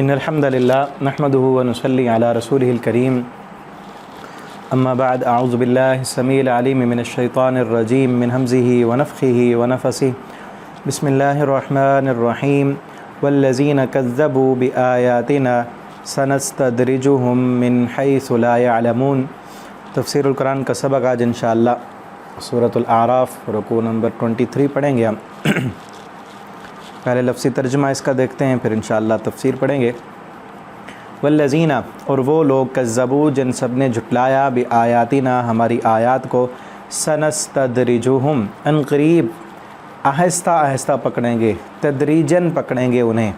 إن الحمد لله نحمده ونصلي على رسوله الكريم أما بعد أعوذ بالله السميع العليم من الشيطان الرجيم من همزه ونفخه ونفثه بسم الله الرحمن الرحيم والذين كذبوا بآياتنا سنستدرجهم من حيث لا يعلمون۔ تفسیر القرآن کا سبق آج انشاءاللہ سورۃ الاعراف رکوع نمبر 23 پڑھیں گے ہم۔ پہلے لفظی ترجمہ اس کا دیکھتے ہیں، پھر انشاءاللہ تفسیر پڑھیں گے۔ والذین، اور وہ لوگ کذبوا جن سب نے جھٹلایا بآیاتنا ہماری آیات کو، سنستدرجہم ان قریب آہستہ آہستہ پکڑیں گے، تدریجن پکڑیں گے انہیں،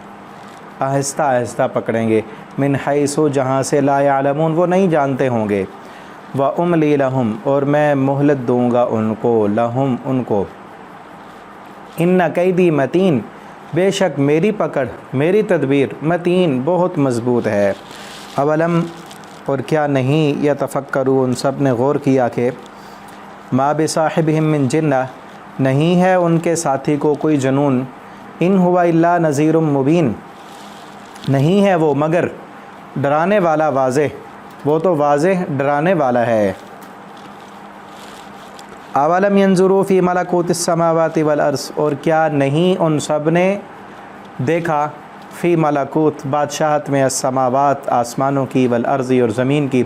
آہستہ آہستہ پکڑیں گے، من حیث جہاں سے لا یعلمون وہ نہیں جانتے ہوں گے، وَأُمْلِي لَهُمْ اور میں مہلت دوں گا ان کو، لہم ان کو، ان کیدی متین بے شک میری پکڑ میری تدبیر متین بہت مضبوط ہے۔ اولم اور کیا نہیں یتفکرون سب نے غور کیا کہ ما بصاحبہم من جنہ نہیں ہے ان کے ساتھی کو کوئی جنون، ان ہوا الا نذیر مبین نہیں ہے وہ مگر ڈرانے والا واضح، وہ تو واضح ڈرانے والا ہے۔ اولم ینظروا فی ملکوت السماوات والارض اور کیا نہیں ان سب نے دیکھا فی ملکوت بادشاہت میں، السماوات آسمانوں کی، والارض اور زمین کی،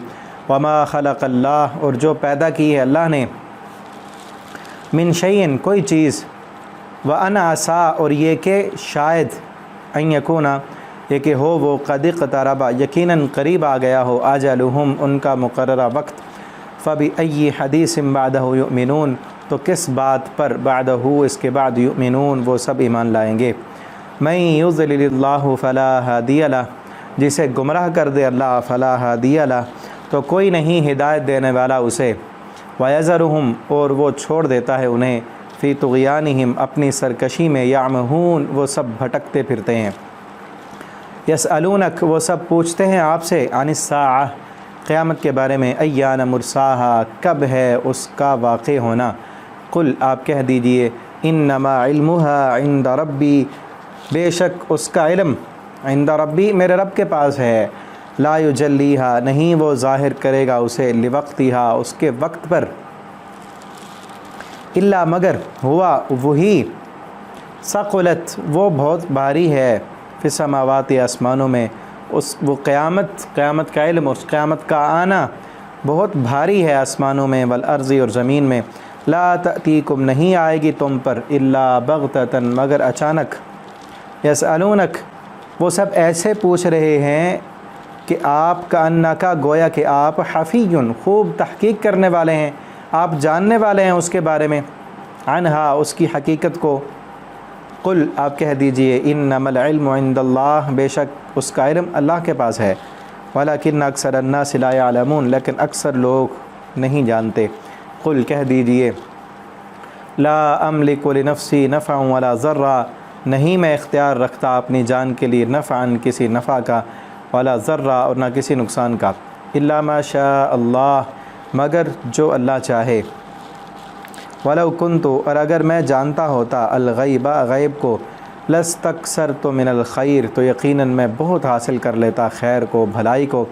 وما خلق اللہ اور جو پیدا کی ہے اللہ نے، من شیء کوئی چیز، وان عسا اور یہ کہ شاید، ان یکونا یہ کہ ہو وہ، قد اقترب یقیناً قریب آ گیا ہو، اجلہم ان کا مقررہ وقت، فبأی حدیث بعدہ یؤمنون تو کس بات پر بعدہ اس کے بعد یؤمنون وہ سب ایمان لائیں گے۔ من یضلل اللہ فلا ہادی لہ جسے گمراہ کر دے اللہ، فلا ہادی لہ تو کوئی نہیں ہدایت دینے والا اسے، ویذرہم اور وہ چھوڑ دیتا ہے انہیں، فی طغیانہم اپنی سرکشی میں، یعمہون وہ سب بھٹکتے پھرتے ہیں۔ یسألونک وہ سب پوچھتے ہیں آپ سے، عن الساعہ قیامت کے بارے میں، ایان مرساہا کب ہے اس کا واقع ہونا، قل آپ کہہ دیجئے، انما علمها عند ربی بے شک اس کا علم، عند ربی میرے رب کے پاس ہے، لا یجلیہا نہیں وہ ظاہر کرے گا اسے، لوقتہا اس کے وقت پر، الا مگر، ہوا وہی، ثقلت وہ بہت بھاری ہے، فی السماوات آسمانوں میں، وہ قیامت کا علم، اس قیامت کا آنا بہت بھاری ہے آسمانوں میں، والارض اور زمین میں، لا تأتیکم نہیں آئے گی تم پر، الا بغتۃ مگر اچانک، یسألونک وہ سب ایسے پوچھ رہے ہیں کہ آپ کا انکا گویا کہ آپ حفی خوب تحقیق کرنے والے ہیں، آپ جاننے والے ہیں اس کے بارے میں، عنہا اس کی حقیقت کو، قل آپ کہہ دیجئے، انما العلم عند اللہ بے شک اس کا علم اللہ کے پاس ہے، ولکن اکثر الناس لا یعلمون لیکن اکثر لوگ نہیں جانتے، قل کہہ دیجئے، لا املک لنفسی نفعا ولا ضرا نہیں میں اختیار رکھتا اپنی جان کے لیے نفعا کسی نفع کا، ولا ضرا اور نہ کسی نقصان کا، الا ما شاء اللہ مگر جو اللہ چاہے، وَلَوْ كُنْتُ اور اگر میں جانتا ہوتا الغیب غیب کو، لَسْتَكْثَرْتُ مِنَ الْخَيْرِ تو یقیناً میں بہت حاصل کر لیتا خیر کو، بھلائی کو،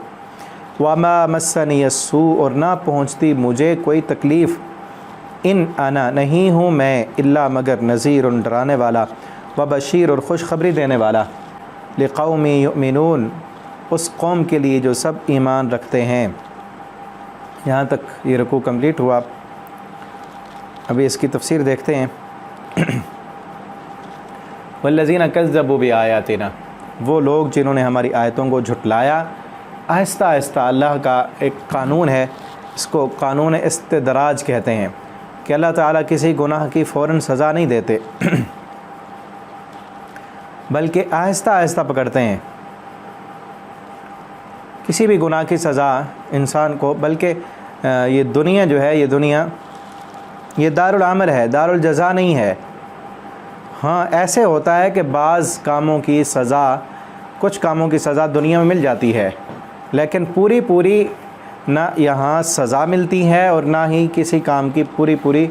وَمَا مَسَّنِيَ السُّوءُ اور نہ پہنچتی مجھے کوئی تکلیف، ان انا نہیں ہوں میں، الا مگر نذیر ڈرانے والا، وبشیر اور خوشخبری دینے والا، لِقَوْمِ يُؤْمِنُونَ اس قوم کے لیے جو سب ایمان رکھتے ہیں۔ یہاں تک یہ رکوع کمپلیٹ ہوا، ابھی اس کی تفسیر دیکھتے ہیں۔ والذین کذبوا بآیاتنا وہ لوگ جنہوں نے ہماری آیتوں کو جھٹلایا، آہستہ آہستہ اللہ کا ایک قانون ہے، اس کو قانون استدراج کہتے ہیں کہ اللہ تعالیٰ کسی گناہ کی فوراً سزا نہیں دیتے بلکہ آہستہ آہستہ پکڑتے ہیں، کسی بھی گناہ کی سزا انسان کو، بلکہ یہ دنیا جو ہے، یہ دنیا یہ دار العمل ہے، دار الجزا نہیں ہے۔ ہاں ایسے ہوتا ہے کہ بعض کاموں کی سزا، کچھ کاموں کی سزا دنیا میں مل جاتی ہے، لیکن پوری نہ یہاں سزا ملتی ہے اور نہ ہی کسی کام کی پوری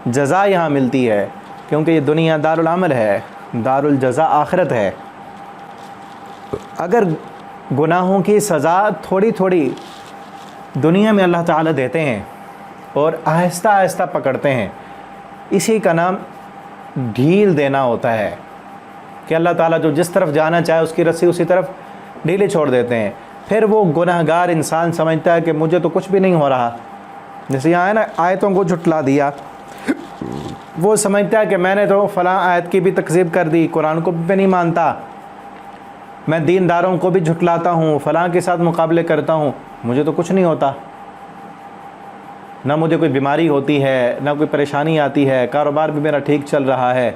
جزا یہاں ملتی ہے، کیونکہ یہ دنیا دار العمل ہے، دار الجزا آخرت ہے۔ اگر گناہوں کی سزا تھوڑی تھوڑی دنیا میں اللہ تعالیٰ دیتے ہیں اور آہستہ آہستہ پکڑتے ہیں، اسی کا نام ڈھیل دینا ہوتا ہے کہ اللہ تعالیٰ جو جس طرف جانا چاہے اس کی رسی اسی طرف ڈھیلے چھوڑ دیتے ہیں۔ پھر وہ گناہگار انسان سمجھتا ہے کہ مجھے تو کچھ بھی نہیں ہو رہا، جیسے یہاں ہے نا آیتوں کو جھٹلا دیا، وہ سمجھتا ہے کہ میں نے تو فلاں آیت کی بھی تکذیب کر دی، قرآن کو بھی نہیں مانتا، میں دینداروں کو بھی جھٹلاتا ہوں، فلاں کے ساتھ مقابلے کرتا ہوں، مجھے تو کچھ نہیں ہوتا، نہ مجھے کوئی بیماری ہوتی ہے، نہ کوئی پریشانی آتی ہے، کاروبار بھی میرا ٹھیک چل رہا ہے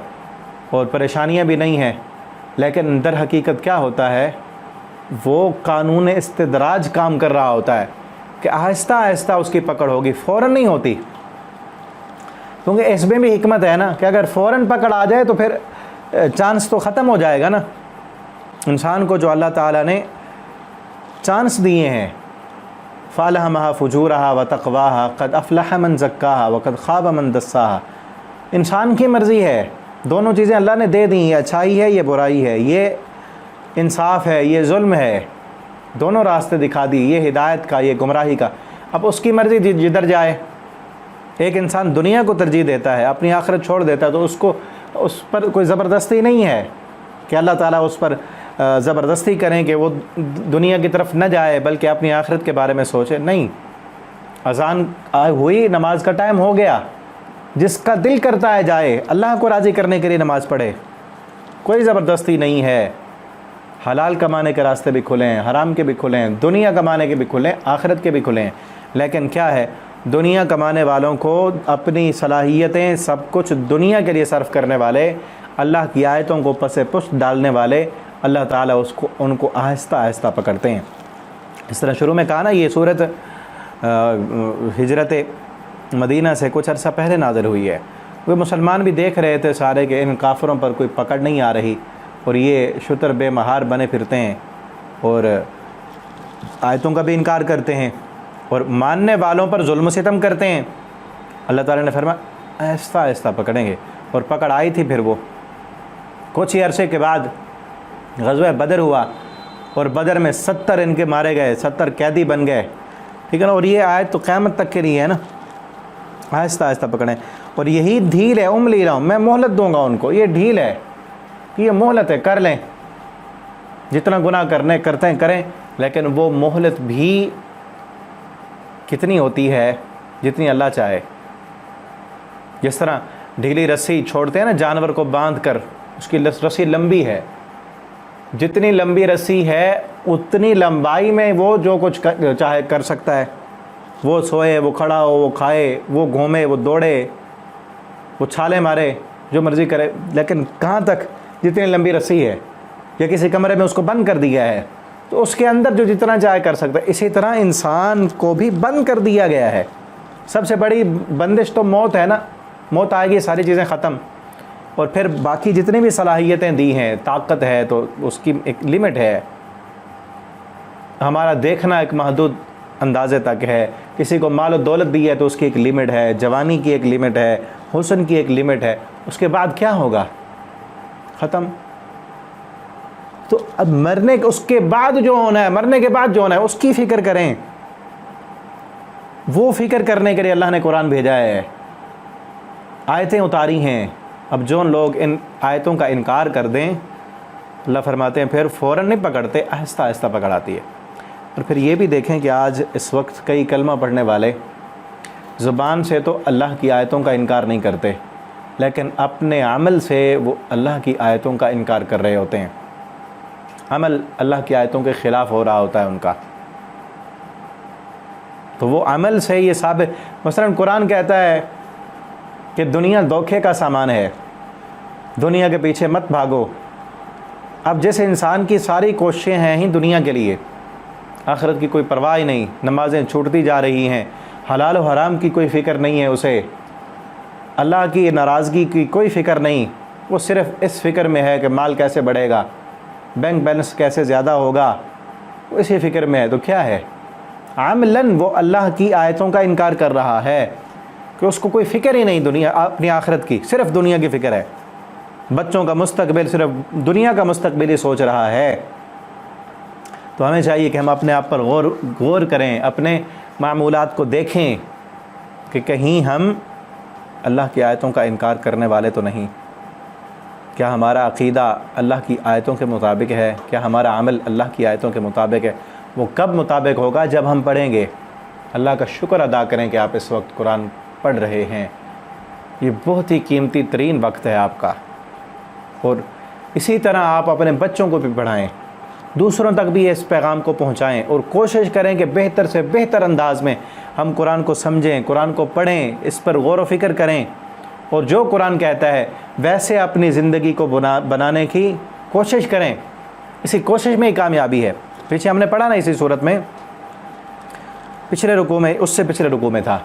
اور پریشانیاں بھی نہیں ہیں۔ لیکن در حقیقت کیا ہوتا ہے، وہ قانون استدراج کام کر رہا ہوتا ہے کہ آہستہ آہستہ اس کی پکڑ ہوگی، فوراً نہیں ہوتی، کیونکہ اس میں بھی حکمت ہے نا کہ اگر فوراً پکڑ آ جائے تو پھر چانس تو ختم ہو جائے گا نا۔ انسان کو جو اللہ تعالیٰ نے چانس دیے ہیں، فَأَلْهَمَهَا فُجُورَهَا وَتَقْوَاهَا قَدْ أَفْلَحَ مَنْ زَكَّاهَا وَقَدْ خَابَ مَنْ دَسَّاهَا۔ انسان کی مرضی ہے، دونوں چیزیں اللہ نے دے دی، یہ اچھائی ہے یہ برائی ہے، یہ انصاف ہے یہ ظلم ہے، دونوں راستے دکھا دی، یہ ہدایت کا یہ گمراہی کا۔ اب اس کی مرضی جدھر جائے، ایک انسان دنیا کو ترجیح دیتا ہے، اپنی آخرت چھوڑ دیتا ہے، تو اس پر کوئی زبردستی نہیں ہے کہ اللہ تعالیٰ اس پر زبردستی کریں کہ وہ دنیا کی طرف نہ جائے بلکہ اپنی آخرت کے بارے میں سوچے۔ نہیں، اذان ہوئی، نماز کا ٹائم ہو گیا، جس کا دل کرتا ہے جائے، اللہ کو راضی کرنے کے لیے نماز پڑھے، کوئی زبردستی نہیں ہے۔ حلال کمانے کے راستے بھی کھلے ہیں، حرام کے بھی کھلے ہیں، دنیا کمانے کے بھی کھلے ہیں، آخرت کے بھی کھلے ہیں۔ لیکن کیا ہے، دنیا کمانے والوں کو اپنی صلاحیتیں سب کچھ دنیا کے لیے صرف کرنے والے، اللہ کی آیتوں کو پس پشت ڈالنے والے، اللہ تعالیٰ ان کو آہستہ آہستہ پکڑتے ہیں۔ اس طرح شروع میں کہا نا، یہ صورت ہجرت مدینہ سے کچھ عرصہ پہلے نازل ہوئی ہے۔ وہ مسلمان بھی دیکھ رہے تھے سارے کہ ان کافروں پر کوئی پکڑ نہیں آ رہی اور یہ شتر بے مہار بنے پھرتے ہیں اور آیتوں کا بھی انکار کرتے ہیں اور ماننے والوں پر ظلم و ستم کرتے ہیں۔ اللہ تعالیٰ نے فرمایا آہستہ آہستہ پکڑیں گے، اور پکڑ آئی تھی۔ پھر وہ کچھ ہی عرصے کے بعد غزوہ بدر ہوا اور بدر میں 70 ان کے مارے گئے، 70 قیدی بن گئے، ٹھیک ہے نا۔ اور یہ آیت تو قیامت تک کے لیے ہے نا، آہستہ آہستہ پکڑیں۔ اور یہی ڈھیل ہے، املی رہا ہوں، میں مہلت دوں گا ان کو، یہ ڈھیل ہے، یہ مہلت ہے، کر لیں، جتنا گناہ کرتے ہیں کریں، لیکن وہ مہلت بھی کتنی ہوتی ہے، جتنی اللہ چاہے۔ جس طرح ڈھیلی رسی چھوڑتے ہیں نا جانور کو باندھ کر، اس کی رسی لمبی ہے، جتنی لمبی رسی ہے اتنی لمبائی میں وہ جو کچھ چاہے کر سکتا ہے، وہ سوئے، وہ کھڑا ہو، وہ کھائے، وہ گھومے، وہ دوڑے، وہ چھالے مارے، جو مرضی کرے، لیکن کہاں تک؟ جتنی لمبی رسی ہے، یا کسی کمرے میں اس کو بند کر دیا ہے تو اس کے اندر جو جتنا چاہے کر سکتا ہے۔ اسی طرح انسان کو بھی بند کر دیا گیا ہے۔ سب سے بڑی بندش تو موت ہے نا، موت آئے گی ساری چیزیں ختم، اور پھر باقی جتنی بھی صلاحیتیں دی ہیں، طاقت ہے تو اس کی ایک لمٹ ہے، ہمارا دیکھنا ایک محدود اندازے تک ہے، کسی کو مال و دولت دی ہے تو اس کی ایک لمٹ ہے، جوانی کی ایک لمٹ ہے، حسن کی ایک لمٹ ہے، اس کے بعد کیا ہوگا؟ ختم۔ تو اب اس کے بعد جو ہونا ہے، مرنے کے بعد جو ہونا ہے اس کی فکر کریں، وہ فکر کرنے کے لیے اللہ نے قرآن بھیجا ہے، آیتیں اتاری ہیں۔ اب جو لوگ ان آیتوں کا انکار کر دیں، اللہ فرماتے ہیں پھر فوراً نہیں پکڑتے، آہستہ آہستہ پکڑ آتی ہے۔ اور پھر یہ بھی دیکھیں کہ آج اس وقت کئی کلمہ پڑھنے والے زبان سے تو اللہ کی آیتوں کا انکار نہیں کرتے، لیکن اپنے عمل سے وہ اللہ کی آیتوں کا انکار کر رہے ہوتے ہیں، عمل اللہ کی آیتوں کے خلاف ہو رہا ہوتا ہے ان کا، تو وہ عمل سے یہ ثابت۔ مثلا قرآن کہتا ہے کہ دنیا دھوکے کا سامان ہے، دنیا کے پیچھے مت بھاگو۔ اب جیسے انسان کی ساری کوششیں ہیں ہی دنیا کے لیے، آخرت کی کوئی پرواہ نہیں، نمازیں چھوٹتی جا رہی ہیں، حلال و حرام کی کوئی فکر نہیں ہے اسے، اللہ کی ناراضگی کی کوئی فکر نہیں، وہ صرف اس فکر میں ہے کہ مال کیسے بڑھے گا، بینک بیلنس کیسے زیادہ ہوگا، وہ اسی فکر میں ہے۔ تو کیا ہے؟ عملاً وہ اللہ کی آیتوں کا انکار کر رہا ہے کہ اس کو کوئی فکر ہی نہیں دنیا اپنی آخرت کی، صرف دنیا کی فکر ہے، بچوں کا مستقبل، صرف دنیا کا مستقبل ہی سوچ رہا ہے۔ تو ہمیں چاہیے کہ ہم اپنے آپ پر غور کریں، اپنے معمولات کو دیکھیں کہ کہیں ہم اللہ کی آیتوں کا انکار کرنے والے تو نہیں۔ کیا ہمارا عقیدہ اللہ کی آیتوں کے مطابق ہے؟ کیا ہمارا عمل اللہ کی آیتوں کے مطابق ہے؟ وہ کب مطابق ہوگا؟ جب ہم پڑھیں گے۔ اللہ کا شکر ادا کریں کہ آپ اس وقت قرآن پڑھ رہے ہیں، یہ بہت ہی قیمتی ترین وقت ہے آپ کا، اور اسی طرح آپ اپنے بچوں کو بھی پڑھائیں، دوسروں تک بھی اس پیغام کو پہنچائیں، اور کوشش کریں کہ بہتر سے بہتر انداز میں ہم قرآن کو سمجھیں، قرآن کو پڑھیں، اس پر غور و فکر کریں، اور جو قرآن کہتا ہے ویسے اپنی زندگی کو بنانے کی کوشش کریں۔ اسی کوشش میں ہی کامیابی ہے۔ پیچھے ہم نے پڑھا نا اسی صورت میں، پچھلے رکوع میں، اس سے پچھلے رکوع میں تھا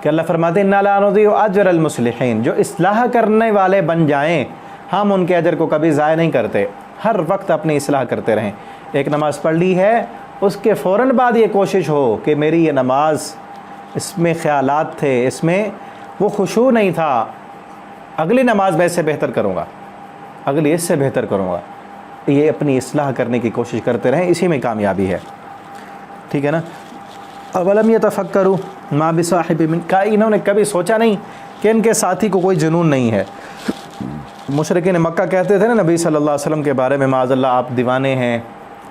کہ اللہ فرماتے ہیں اِنَّا لَا نُضِيعُ أَجْرَ الْمُصْلِحِينَ، جو اصلاح کرنے والے بن جائیں ہم ان کے اجر کو کبھی ضائع نہیں کرتے، ہر وقت اپنی اصلاح کرتے رہیں۔ ایک نماز پڑھ لی ہے، اس کے فوراً بعد یہ کوشش ہو کہ میری یہ نماز، اس میں خیالات تھے، اس میں وہ خشوع نہیں تھا، اگلی نماز میں اس سے بہتر کروں گا، اگلی اس سے بہتر کروں گا۔ یہ اپنی اصلاح کرنے کی کوشش کرتے رہیں، اسی میں کامیابی ہے، ٹھیک ہے نا۔ اولم یتفکروا ما بصاحب من، کا انہوں نے کبھی سوچا نہیں کہ ان کے ساتھی کو کوئی جنون نہیں ہے۔ مشرکین مکہ کہتے تھے نا نبی صلی اللہ علیہ وسلم کے بارے میں، معاذ اللہ آپ دیوانے ہیں،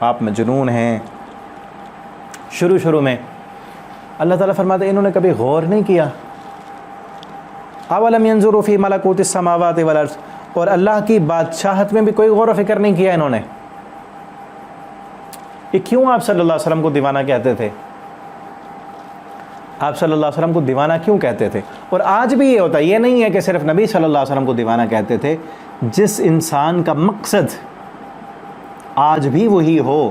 آپ میں جنون ہیں، شروع میں۔ اللہ تعالیٰ فرماتے ہیں انہوں نے کبھی غور نہیں کیا۔ اولم ينظروا فی ملکوت السماوات والارض، اور اللہ کی بادشاہت میں بھی کوئی غور و فکر نہیں کیا انہوں نے۔ یہ کیوں آپ صلی اللہ علیہ وسلم کو دیوانہ کہتے تھے؟ آپ صلی اللہ علیہ وسلم کو دیوانہ کیوں کہتے تھے؟ اور آج بھی یہ ہوتا ہے، یہ نہیں ہے کہ صرف نبی صلی اللہ علیہ وسلم کو دیوانہ کہتے تھے، جس انسان کا مقصد آج بھی وہی ہو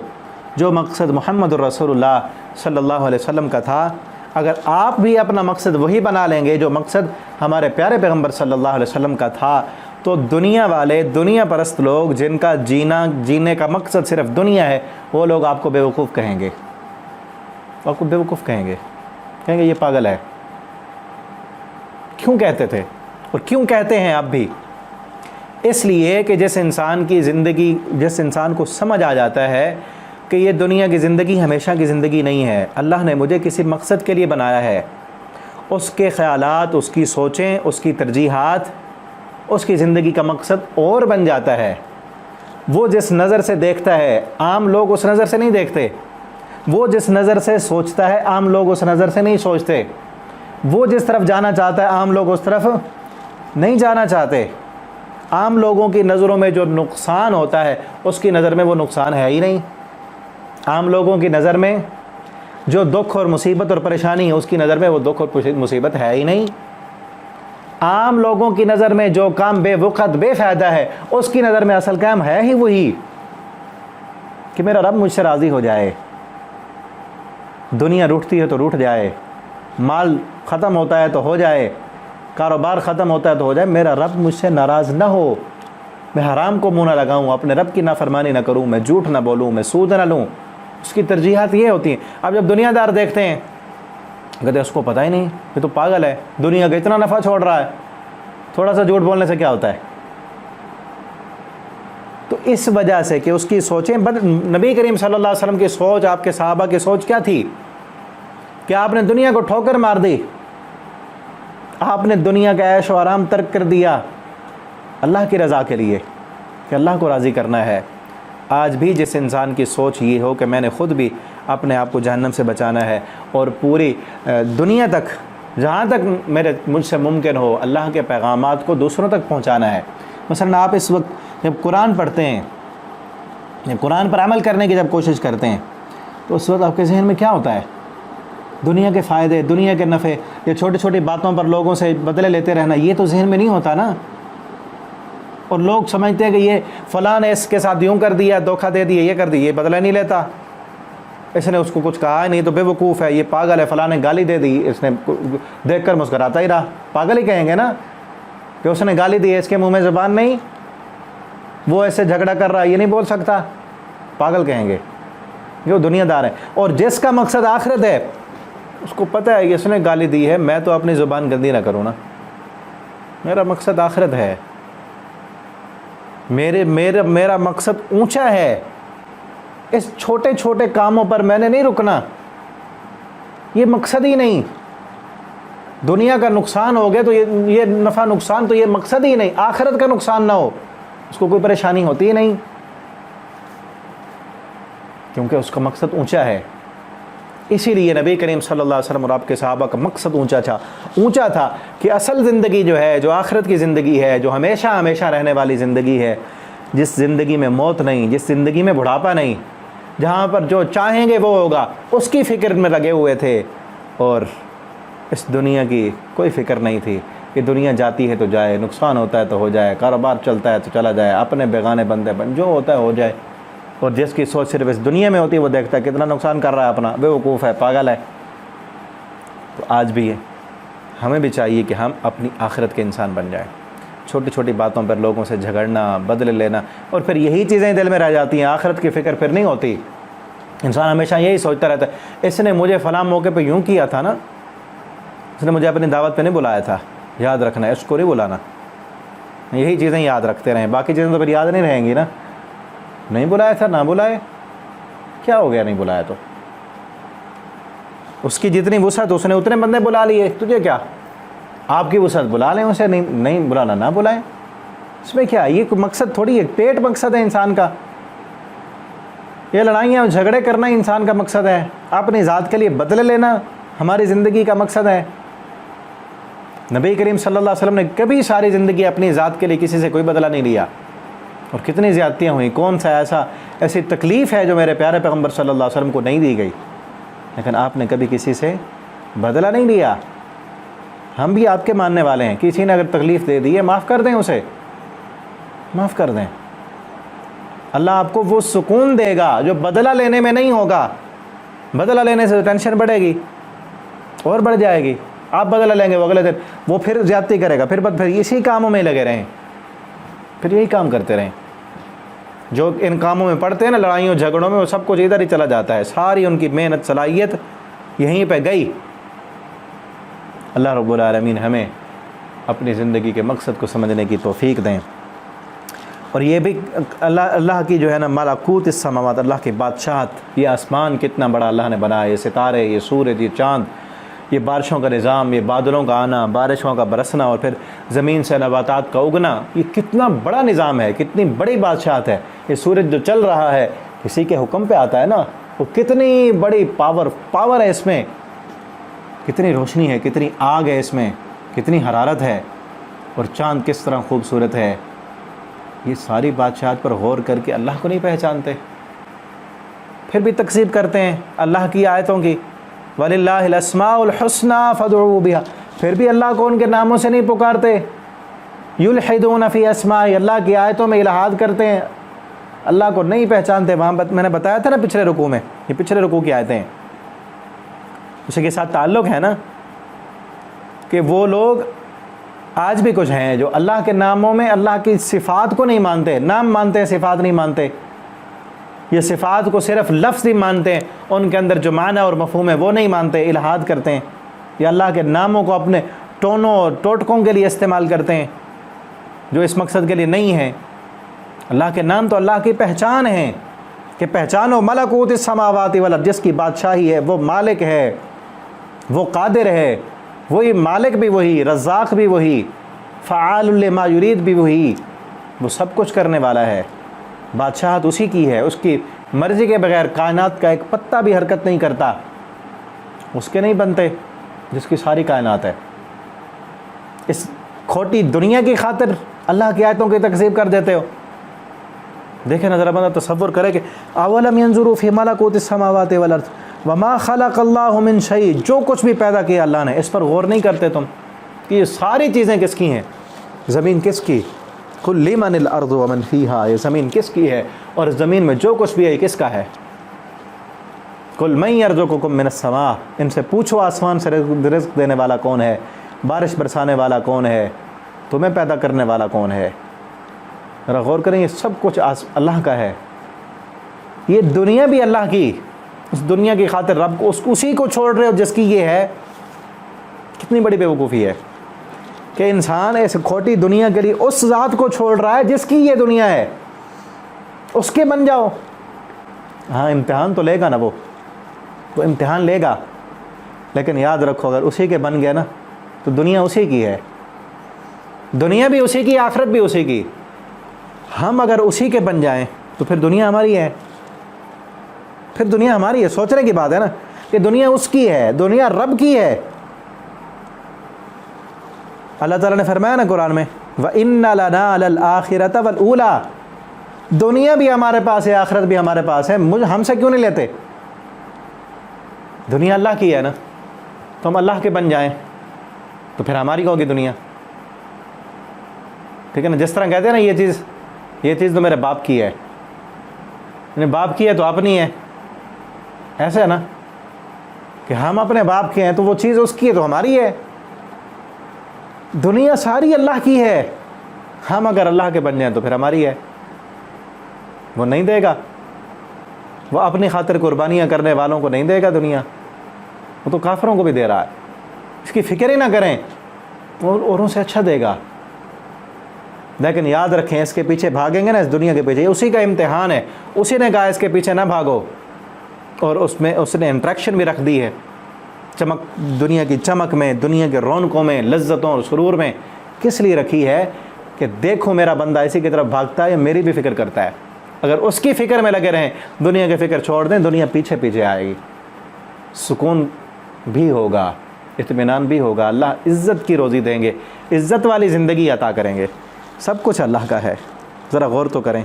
جو مقصد محمد الرسول اللہ صلی اللہ علیہ وسلم کا تھا، اگر آپ بھی اپنا مقصد وہی بنا لیں گے جو مقصد ہمارے پیارے پیغمبر صلی اللہ علیہ وسلم کا تھا، تو دنیا والے، دنیا پرست لوگ جن کا جینے کا مقصد صرف دنیا ہے، وہ لوگ آپ کو بیوقوف کہیں گے، آپ کو بیوقوف کہیں گے یہ پاگل ہے۔ کیوں کہتے تھے اور کیوں کہتے ہیں اب بھی؟ اس لیے کہ جس انسان کی زندگی، جس انسان کو سمجھ آ جاتا ہے کہ یہ دنیا کی زندگی ہمیشہ کی زندگی نہیں ہے، اللہ نے مجھے کسی مقصد کے لیے بنایا ہے، اس کے خیالات، اس کی سوچیں، اس کی ترجیحات، اس کی زندگی کا مقصد اور بن جاتا ہے۔ وہ جس نظر سے دیکھتا ہے عام لوگ اس نظر سے نہیں دیکھتے، وہ جس نظر سے سوچتا ہے عام لوگ اس نظر سے نہیں سوچتے، وہ جس طرف جانا چاہتا ہے عام لوگ اس طرف نہیں جانا چاہتے۔ عام لوگوں کی نظروں میں جو نقصان ہوتا ہے اس کی نظر میں وہ نقصان ہے ہی نہیں، عام لوگوں کی نظر میں جو دکھ اور مصیبت اور پریشانی ہے اس کی نظر میں وہ دکھ اور مصیبت ہے ہی نہیں، عام لوگوں کی نظر میں جو کام بے وقت بے فائدہ ہے اس کی نظر میں اصل کام ہے ہی وہی کہ میرا رب مجھ سے راضی ہو جائے، دنیا روٹتی ہے تو روٹ جائے، مال ختم ہوتا ہے تو ہو جائے، کاروبار ختم ہوتا ہے تو ہو جائے، میرا رب مجھ سے ناراض نہ ہو، میں حرام کو منہ نہ لگاؤں، اپنے رب کی نافرمانی نہ کروں، میں جھوٹ نہ بولوں، میں سود نہ لوں۔ اس کی ترجیحات یہ ہوتی ہیں۔ اب جب دنیا دار دیکھتے ہیں کہتے ہیں اس کو پتہ ہی نہیں، یہ تو پاگل ہے، دنیا کا اتنا نفع چھوڑ رہا ہے، تھوڑا سا جھوٹ بولنے سے کیا ہوتا ہے؟ تو اس وجہ سے کہ اس کی سوچیں نبی کریم صلی اللہ علیہ وسلم کی سوچ، آپ کے صحابہ کی سوچ کیا تھی کہ آپ نے دنیا کو ٹھوکر مار دی، آپ نے دنیا کا عیش و آرام ترک کر دیا اللہ کی رضا کے لیے کہ اللہ کو راضی کرنا ہے۔ آج بھی جس انسان کی سوچ یہ ہو کہ میں نے خود بھی اپنے آپ کو جہنم سے بچانا ہے اور پوری دنیا تک جہاں تک مجھ سے ممکن ہو اللہ کے پیغامات کو دوسروں تک پہنچانا ہے۔ مثلا آپ اس وقت جب قرآن پڑھتے ہیں، جب قرآن پر عمل کرنے کی جب کوشش کرتے ہیں تو اس وقت آپ کے ذہن میں کیا ہوتا ہے؟ دنیا کے فائدے، دنیا کے نفع، یہ چھوٹی چھوٹی باتوں پر لوگوں سے بدلے لیتے رہنا، یہ تو ذہن میں نہیں ہوتا نا۔ اور لوگ سمجھتے ہیں کہ یہ فلاں نے اس کے ساتھ یوں کر دیا، دھوکہ دے دیا، یہ کر دی، یہ بدلہ نہیں لیتا، اس نے اس کو کچھ کہا ہی نہیں تو بے وقوف ہے، یہ پاگل ہے، فلاں نے گالی دے دی، اس نے دیکھ کر مسکراتا ہی رہا، پاگل ہی کہیں گے نا کہ اس نے گالی دی ہے، اس کے منہ میں زبان نہیں، وہ ایسے جھگڑا کر رہا ہے، یہ نہیں بول سکتا، پاگل کہیں گے، جو دنیا دار ہے۔ اور جس کا مقصد آخرت ہے اس کو پتہ ہے کہ اس نے گالی دی ہے، میں تو اپنی زبان گندی نہ کروں نا، میرا مقصد آخرت ہے، میرا مقصد اونچا ہے، اس چھوٹے چھوٹے کاموں پر میں نے نہیں رکنا، یہ مقصد ہی نہیں۔ دنیا کا نقصان ہو گیا تو یہ نفع نقصان تو یہ مقصد ہی نہیں، آخرت کا نقصان نہ ہو، اس کو کوئی پریشانی ہوتی ہی نہیں، کیونکہ اس کا مقصد اونچا ہے۔ اسی لیے نبی کریم صلی اللہ علیہ وسلم اور آپ کے صحابہ کا مقصد اونچا تھا کہ اصل زندگی جو ہے، جو آخرت کی زندگی ہے، جو ہمیشہ ہمیشہ رہنے والی زندگی ہے، جس زندگی میں موت نہیں، جس زندگی میں بڑھاپا نہیں، جہاں پر جو چاہیں گے وہ ہوگا، اس کی فکر میں لگے ہوئے تھے، اور اس دنیا کی کوئی فکر نہیں تھی کہ دنیا جاتی ہے تو جائے، نقصان ہوتا ہے تو ہو جائے، کاروبار چلتا ہے تو چلا جائے، اپنے بیگانے بندے بن، جو ہوتا ہے ہو جائے۔ اور جس کی سوچ صرف اس دنیا میں ہوتی ہے وہ دیکھتا ہے کتنا نقصان کر رہا ہے اپنا، بیوقوف ہے، پاگل ہے۔ تو آج بھی ہے، ہمیں بھی چاہیے کہ ہم اپنی آخرت کے انسان بن جائیں۔ چھوٹی چھوٹی باتوں پر لوگوں سے جھگڑنا، بدلے لینا، اور پھر یہی چیزیں دل میں رہ جاتی ہیں، آخرت کی فکر پھر نہیں ہوتی۔ انسان ہمیشہ یہی سوچتا رہتا ہے اس نے مجھے فلاں موقع پہ یوں کیا تھا نا، اس نے مجھے اپنی دعوت پہ نہیں بلایا تھا، یاد رکھنا ہے اس کو نہیں بلانا۔ یہی چیزیں یاد رکھتے رہیں، باقی چیزیں تو پھر یاد نہیں رہیں گی نا۔ نہیں بلایا تھا، نہ بلائے، کیا ہو گیا نہیں بلایا تو؟ اس کی جتنی وسعت اس نے اتنے بندے بلا لیے، تجھے کیا؟ آپ کی وسعت بلا لیں اسے، نہیں بلانا نہ بلائیں، اس میں کیا؟ یہ کوئی مقصد تھوڑی ہے، پیٹ مقصد ہے انسان کا، یہ لڑائیاں اور جھگڑے کرنا ہی انسان کا مقصد ہے، اپنی ذات کے لیے بدلے لینا ہماری زندگی کا مقصد ہے۔ نبی کریم صلی اللہ علیہ وسلم نے کبھی ساری زندگی اپنی ذات کے لیے کسی سے کوئی بدلہ نہیں لیا، اور کتنی زیادتیاں ہوئیں، کون سا ایسی تکلیف ہے جو میرے پیارے پیغمبر صلی اللہ علیہ وسلم کو نہیں دی گئی، لیکن آپ نے کبھی کسی سے بدلہ نہیں لیا۔ ہم بھی آپ کے ماننے والے ہیں، کسی نے اگر تکلیف دے دی ہے معاف کر دیں، اسے معاف کر دیں۔ اللہ آپ کو وہ سکون دے گا جو بدلہ لینے میں نہیں ہوگا۔ بدلہ لینے سے ٹینشن بڑھے گی اور بڑھ جائے گی، آپ بدلہ لیں گے وہ اگلے دن وہ پھر زیادتی کرے گا، پھر اسی کاموں میں لگے رہیں، پھر یہی کام کرتے رہیں۔ جو ان کاموں میں پڑتے ہیں نا، لڑائیوں جھگڑوں میں، وہ سب کچھ ادھر ہی چلا جاتا ہے، ساری ان کی محنت صلاحیت یہیں پہ گئی۔ اللہ رب العالمین ہمیں اپنی زندگی کے مقصد کو سمجھنے کی توفیق دیں، اور یہ بھی اللہ کی جو ہے نا ملکوت السماوات، اللہ کی بادشاہت، یہ آسمان کتنا بڑا اللہ نے بنایا، یہ ستارے، یہ سورج، یہ چاند، یہ بارشوں کا نظام، یہ بادلوں کا آنا، بارشوں کا برسنا، اور پھر زمین سے نباتات کا اگنا، یہ کتنا بڑا نظام ہے، کتنی بڑی بادشاہت ہے۔ یہ سورج جو چل رہا ہے کسی کے حکم پہ آتا ہے نا، وہ کتنی بڑی پاور ہے اس میں، کتنی روشنی ہے، کتنی آگ ہے اس میں، کتنی حرارت ہے، اور چاند کس طرح خوبصورت ہے۔ یہ ساری بادشاہت پر غور کر کے اللہ کو نہیں پہچانتے، پھر بھی تکذیب کرتے ہیں اللہ کی آیتوں کی۔ وَلِلَّهِ الْأَسْمَاءُ الْحُسْنَى فَادْعُوهُ بِهَا، پھر بھی اللہ کو ان کے ناموں سے نہیں پکارتے۔ يُلْحِدُونَ فِي أَسْمَائِهِ، اللہ کی آیتوں میں الحاد کرتے ہیں، اللہ کو نہیں پہچانتے۔ وہاں میں نے بتایا تھا نا پچھلے رکوع میں، یہ پچھلے رکوع کی آیتیں ہیں، اسی کے ساتھ تعلق ہے نا، کہ وہ لوگ آج بھی کچھ ہیں جو اللہ کے ناموں میں اللہ کی صفات کو نہیں مانتے، نام مانتے ہیں، صفات نہیں مانتے۔ یہ صفات کو صرف لفظ ہی مانتے ہیں، ان کے اندر جو معنی اور مفہوم ہے وہ نہیں مانتے، الحاد کرتے ہیں، یا اللہ کے ناموں کو اپنے ٹونوں اور ٹوٹکوں کے لیے استعمال کرتے ہیں جو اس مقصد کے لیے نہیں ہیں۔ اللہ کے نام تو اللہ کی پہچان ہے کہ پہچانو ملکوت السماوات والارض، جس کی بادشاہی ہے، وہ مالک ہے، وہ قادر ہے، وہی مالک بھی وہی، رزاق بھی وہی، فعال لما یرید بھی وہی، وہ سب کچھ کرنے والا ہے۔ بادشاہت اسی کی ہے، اس کی مرضی کے بغیر کائنات کا ایک پتا بھی حرکت نہیں کرتا، اس کے نہیں بنتے جس کی ساری کائنات ہے۔ اس کھوٹی دنیا کی خاطر اللہ کی آیتوں کی تکذیب کر دیتے ہو۔ دیکھیں ذرا بندہ تصور کرے کہ اولم ينظروا فی ملکوت السماوات والارض وما خلق اللہ من شیء، جو کچھ بھی پیدا کیا اللہ نے، اس پر غور نہیں کرتے تم کہ یہ ساری چیزیں کس کی ہیں؟ زمین کس کی؟ قل لمن الارض ومن فیہا، یہ زمین کس کی ہے اور زمین میں جو کچھ بھی ہے یہ کس کا ہے؟ قل من یرزقکم من السماء، ان سے پوچھو آسمان سے رزق دینے والا کون ہے، بارش برسانے والا کون ہے، تمہیں پیدا کرنے والا کون ہے؟ ذرا غور کریں، یہ سب کچھ اللہ کا ہے۔ یہ دنیا بھی اللہ کی، اس دنیا کی خاطر رب کو اسی کو چھوڑ رہے ہو جس کی یہ ہے۔ کتنی بڑی بیوقوفی ہے کہ انسان اس کھوٹی دنیا کے لیے اس ذات کو چھوڑ رہا ہے جس کی یہ دنیا ہے، اس کے بن جاؤ۔ ہاں امتحان تو لے گا نا، وہ امتحان لے گا، لیکن یاد رکھو اگر اسی کے بن گیا نا تو دنیا اسی کی ہے، دنیا بھی اسی کی، آخرت بھی اسی کی۔ ہم اگر اسی کے بن جائیں تو پھر دنیا ہماری ہے، پھر دنیا ہماری ہے۔ سوچنے کی بات ہے نا کہ دنیا اس کی ہے، دنیا رب کی ہے۔ اللہ تعالیٰ نے فرمایا نا قرآن میں وَإِنَّ لَنَا لَلْآخِرَةَ وَالْأُولَىٰ، دنیا بھی ہمارے پاس ہے، آخرت بھی ہمارے پاس ہے، ہم سے کیوں نہیں لیتے؟ دنیا اللہ کی ہے نا، تو ہم اللہ کے بن جائیں تو پھر ہماری ہوگی دنیا، ٹھیک ہے نا؟ جس طرح کہتے ہیں نا یہ چیز تو میرے باپ کی ہے، یعنی باپ کی ہے تو اپنی ہے، ایسے ہے نا کہ ہم اپنے باپ کے ہیں تو وہ چیز اس کی ہے تو ہماری ہے۔ دنیا ساری اللہ کی ہے، ہم اگر اللہ کے بن جائیں تو پھر ہماری ہے۔ وہ نہیں دے گا، وہ اپنی خاطر قربانیاں کرنے والوں کو نہیں دے گا دنیا، وہ تو کافروں کو بھی دے رہا ہے، اس کی فکر ہی نہ کریں، وہ اوروں سے اچھا دے گا۔ لیکن یاد رکھیں اس کے پیچھے بھاگیں گے نا، اس دنیا کے پیچھے، اسی کا امتحان ہے، اسی نے کہا اس کے پیچھے نہ بھاگو، اور اس نے انٹریکشن بھی رکھ دی ہے، چمک، دنیا کی چمک میں، دنیا کے رونقوں میں، لذتوں اور سرور میں کس لیے رکھی ہے کہ دیکھو میرا بندہ اسی کی طرف بھاگتا ہے، میری بھی فکر کرتا ہے۔ اگر اس کی فکر میں لگے رہیں، دنیا کی فکر چھوڑ دیں، دنیا پیچھے پیچھے آئے گی، سکون بھی ہوگا، اطمینان بھی ہوگا، اللہ عزت کی روزی دیں گے، عزت والی زندگی عطا کریں گے، سب کچھ اللہ کا ہے۔ ذرا غور تو کریں۔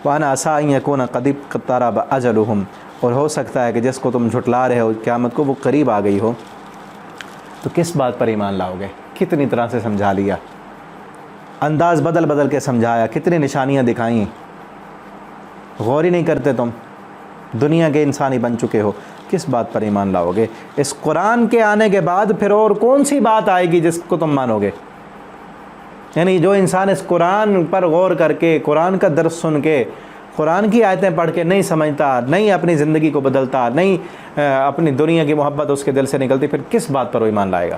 وَأَنَا عَسَىٰ أَن يَكُونَ قَدِ اقْتَرَبَ أَجَلُهُمْ، اور ہو سکتا ہے کہ جس کو تم جھٹلا رہے ہو قیامت کو وہ قریب آ گئی ہو، تو کس بات پر ایمان لاؤ گے؟ کتنی طرح سے سمجھا لیا، انداز بدل بدل کے سمجھایا، کتنی نشانیاں دکھائیں، غور ہی نہیں کرتے تم، دنیا کے انسان ہی بن چکے ہو، کس بات پر ایمان لاؤ گے؟ اس قرآن کے آنے کے بعد پھر اور کون سی بات آئے گی جس کو تم مانو گے؟ یعنی جو انسان اس قرآن پر غور کر کے، قرآن کا درس سن کے، قرآن کی آیتیں پڑھ کے نہیں سمجھتا، نہیں اپنی زندگی کو بدلتا، نہیں اپنی دنیا کی محبت اس کے دل سے نکلتی، پھر کس بات پر وہ ایمان لائے گا؟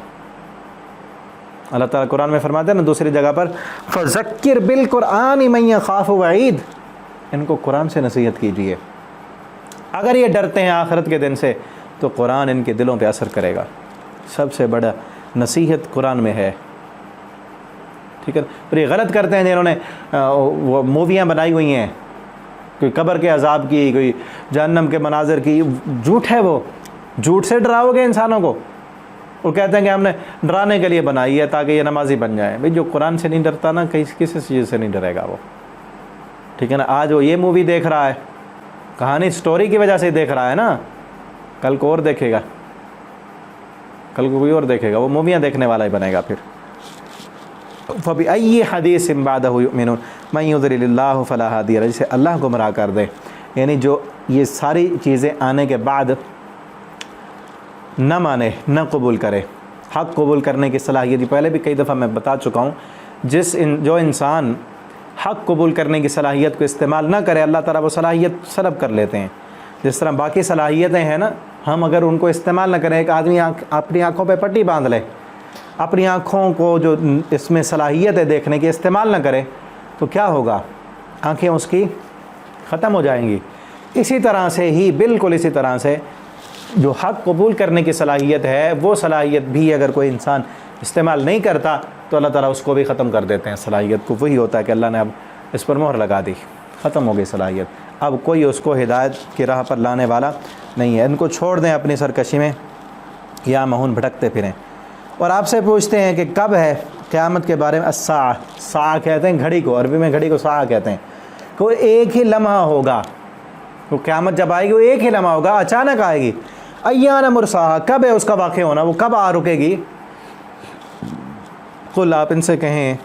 اللہ تعالیٰ قرآن میں فرماتے ہیں نا دوسری جگہ پر فَذَكِّرْ بِالْقُرْآنِ مَن يَخَافُ وَعِيدٍ، ان کو قرآن سے نصیحت کیجیے، اگر یہ ڈرتے ہیں آخرت کے دن سے تو قرآن ان کے دلوں پہ اثر کرے گا۔ سب سے بڑا نصیحت قرآن میں ہے، ٹھیک ہے؟ پھر یہ غلط کرتے ہیں جنہوں نے وہ موویاں بنائی ہوئی ہیں، کوئی قبر کے عذاب کی، کوئی جہنم کے مناظر کی، جھوٹ ہے، وہ جھوٹ سے ڈراؤ گے انسانوں کو، وہ کہتے ہیں کہ ہم نے ڈرانے کے لیے بنائی ہے تاکہ یہ نمازی بن جائیں۔ بھئی جو قرآن سے نہیں ڈرتا نا، کسی چیز سے نہیں ڈرے گا وہ، ٹھیک ہے نا؟ آج وہ یہ مووی دیکھ رہا ہے، کہانی سٹوری کی وجہ سے دیکھ رہا ہے نا، کل کو اور دیکھے گا، کل کو کوئی اور دیکھے گا، وہ موویاں دیکھنے والا ہی بنے گا پھر۔ فَبِأَيِّ حَدِيثٍ بَعْدَهُ يُؤْمِنُونَ مَن يُضْلِلِ اللَّهُ فَلَا هَادِيَ لَهُ، جسے اللہ گمراہ کر دے، یعنی جو یہ ساری چیزیں آنے کے بعد نہ مانے، نہ قبول کرے، حق قبول کرنے کی صلاحیت پہلے بھی کئی دفعہ میں بتا چکا ہوں، جو انسان حق قبول کرنے کی صلاحیت کو استعمال نہ کرے، اللہ تعالیٰ وہ صلاحیت سلب کر لیتے ہیں۔ جس طرح باقی صلاحیتیں ہیں نا، ہم اگر ان کو استعمال نہ کریں، ایک آدمی اپنی آنکھوں پہ پٹی باندھ لے، اپنی آنکھوں کو جو اس میں صلاحیت ہے دیکھنے کی استعمال نہ کرے تو کیا ہوگا؟ آنکھیں اس کی ختم ہو جائیں گی۔ اسی طرح سے ہی، بالکل اسی طرح سے جو حق قبول کرنے کی صلاحیت ہے، وہ صلاحیت بھی اگر کوئی انسان استعمال نہیں کرتا تو اللہ تعالیٰ اس کو بھی ختم کر دیتے ہیں صلاحیت کو۔ وہی ہوتا ہے کہ اللہ نے اب اس پر مہر لگا دی، ختم ہو گئی صلاحیت، اب کوئی اس کو ہدایت کی راہ پر لانے والا نہیں ہے۔ ان کو چھوڑ دیں اپنی سرکشی میں، یا مہون بھٹکتے پھریں۔ اور آپ سے پوچھتے ہیں کہ کب ہے قیامت کے بارے میں؟ الساعہ، ساعہ کہتے ہیں گھڑی کو، عربی میں گھڑی کو ساعہ کہتے ہیں۔ کوئی ایک ہی لمحہ ہوگا، وہ قیامت جب آئے گی وہ ایک ہی لمحہ ہوگا، اچانک آئے گی۔ ایان مرساہا، کب ہے اس کا واقع ہونا، وہ کب آ رکے گی؟ قل، آپ ان سے کہیں